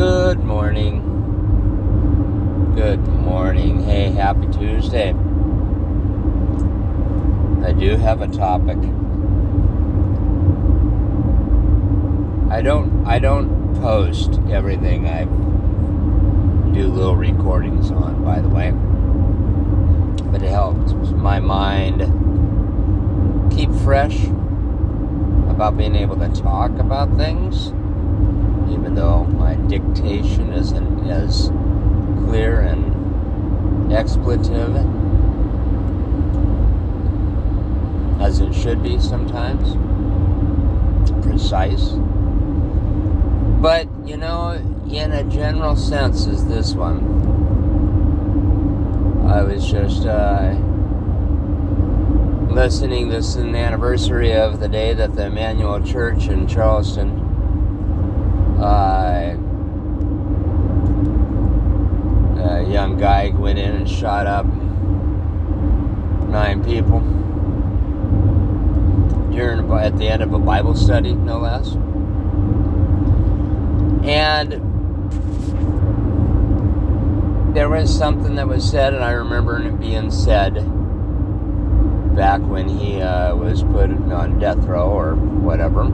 Good morning. Good morning. Hey, happy Tuesday. I do have a topic. I don't post everything I do little recordings on, by the way. But it helps my mind keep fresh about being able to talk about things, even though my dictation isn't as clear and expletive as it should be sometimes, precise. But, in a general sense is this one. I was just listening, this is an anniversary of the day that the Emmanuel Church in Charleston a young guy went in and shot up 9 people at the end of a Bible study, no less. And there was something that was said, and I remember it being said back when he was put on death row or whatever.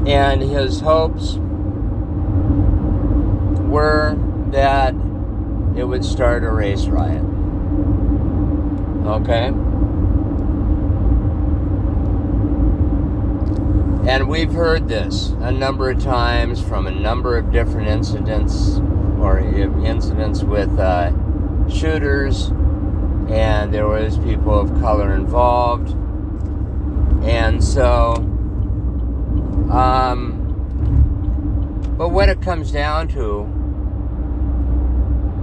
And his hopes were that it would start a race riot. Okay? And we've heard this a number of times from a number of different incidents with shooters, and there was people of color involved. And so, but what it comes down to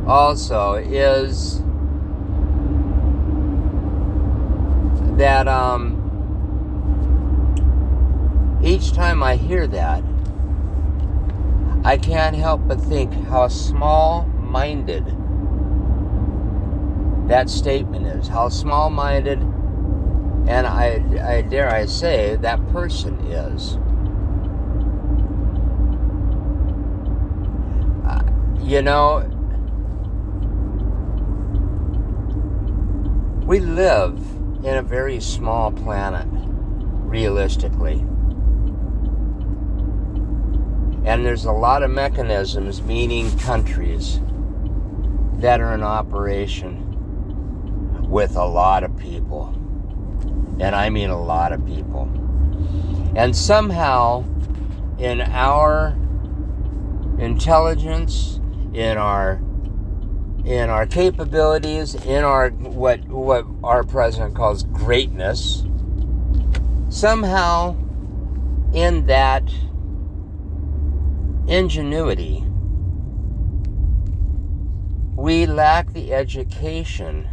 also is that each time I hear that, I can't help but think how small-minded that statement is. How small-minded, and I dare I say, that person is. We live in a very small planet, realistically. And there's a lot of mechanisms, meaning countries, that are in operation with a lot of people. And I mean a lot of people. And somehow, in our intelligence, in our capabilities, in our what our president calls greatness, somehow in that ingenuity, we lack the education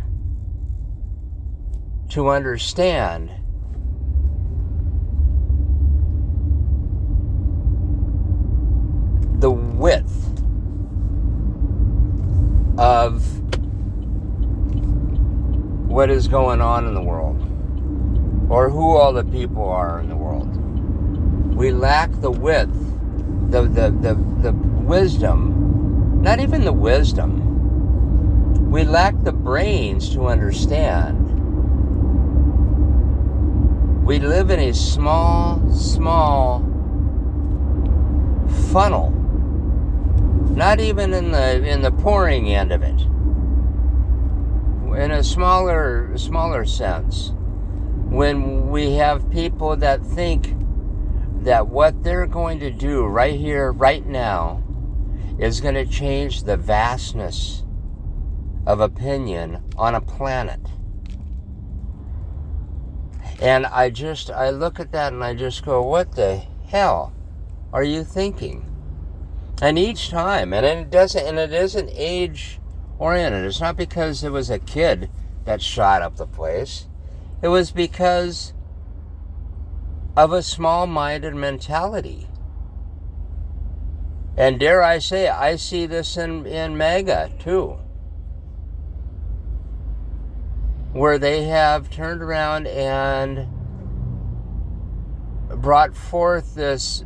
to understand the width of what is going on in the world, or who all the people are in the world. We lack the width, the wisdom, not even the wisdom. We lack the brains to understand. We live in a small funnel. Not even in the pouring end of it. In a smaller sense. When we have people that think that what they're going to do right here, right now, is going to change the vastness of opinion on a planet. And I look at that and I just go, what the hell are you thinking? And each time, and it isn't age oriented. It's not because it was a kid that shot up the place. It was because of a small-minded mentality. And dare I say, I see this in MAGA too, where they have turned around and brought forth this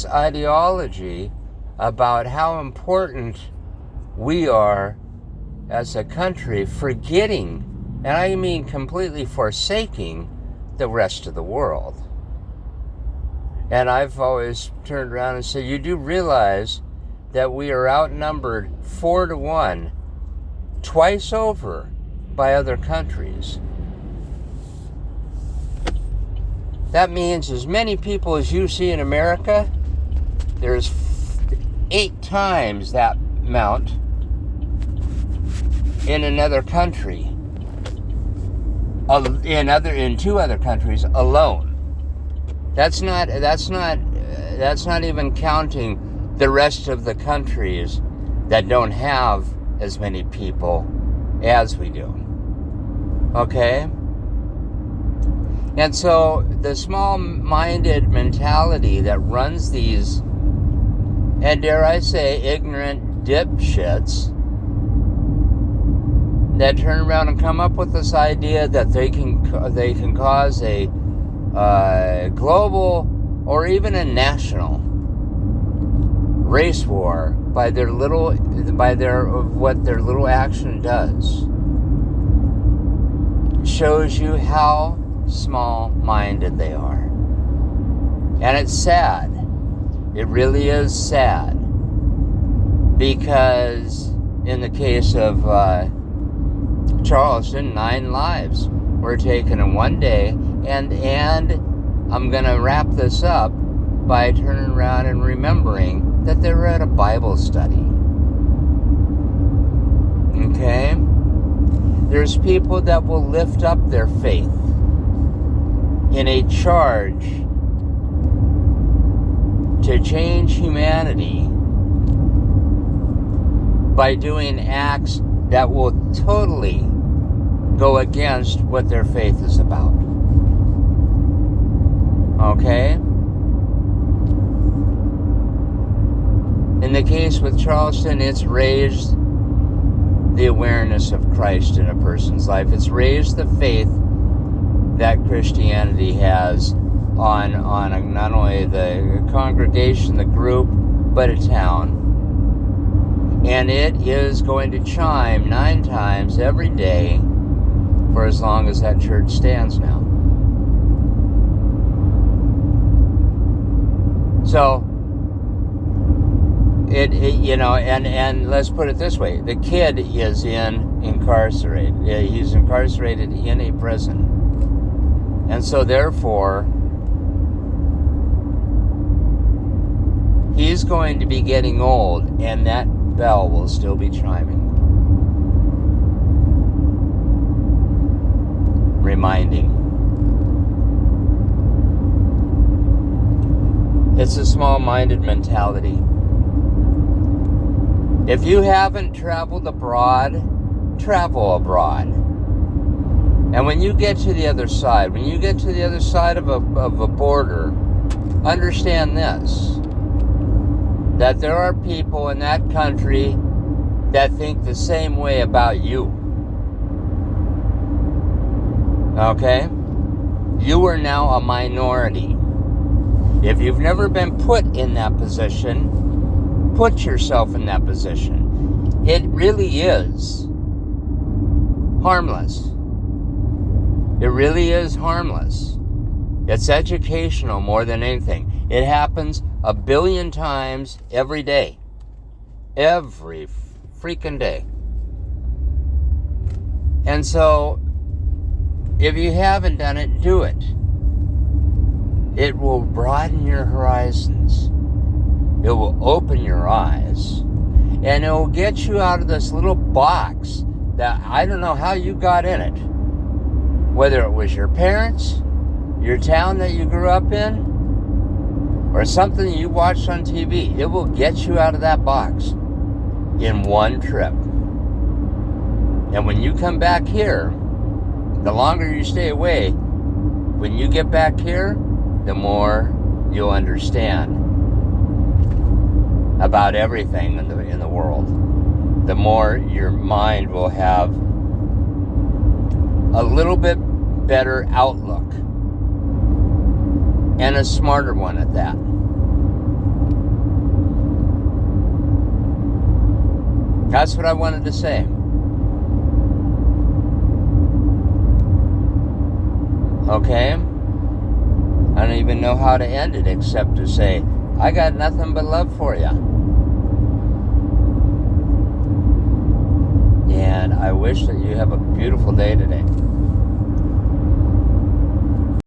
ideology about how important we are as a country, forgetting, and I mean completely forsaking, the rest of the world. And I've always turned around and said, you do realize that we are outnumbered 4-1, twice over, by other countries. That means as many people as you see in America, there's 8 times that amount in another country, in 2 other countries alone. That's not even counting the rest of the countries that don't have as many people as we do. Okay? And so the small-minded mentality that runs these, and dare I say, ignorant dipshits that turn around and come up with this idea that they can cause a global or even a national race war by what their little action does, shows you how small-minded they are. And it's sad. It really is sad, because in the case of Charleston, 9 lives were taken in one day, and I'm going to wrap this up by turning around and remembering that they were at a Bible study. Okay? There's people that will lift up their faith in a charge to change humanity by doing acts that will totally go against what their faith is about. Okay? In the case with Charleston, it's raised the awareness of Christ in a person's life. It's raised the faith that Christianity has on not only the congregation, the group, but a town. And it is going to chime 9 times every day for as long as that church stands now. So, and let's put it this way. The kid is incarcerated. He's incarcerated in a prison. And so therefore, he's going to be getting old, and that bell will still be chiming. Reminding. It's a small-minded mentality. If you haven't traveled abroad, travel abroad. And when you get to the other side, of a border, understand this, that there are people in that country that think the same way about you. Okay? You are now a minority. If you've never been put in that position, put yourself in that position. It really is harmless. It really is harmless. It's educational more than anything. It happens 1 billion times every day. Every freaking day. And so, if you haven't done it, do it. It will broaden your horizons. It will open your eyes. And it will get you out of this little box that I don't know how you got in it. Whether it was your parents, your town that you grew up in, or something you watched on TV, it will get you out of that box in one trip. And when you come back here, the longer you stay away, when you get back here, the more you'll understand about everything in the world. The more your mind will have a little bit better outlook, and a smarter one at that. That's what I wanted to say. Okay? I don't even know how to end it except to say, I got nothing but love for you. And I wish that you have a beautiful day today.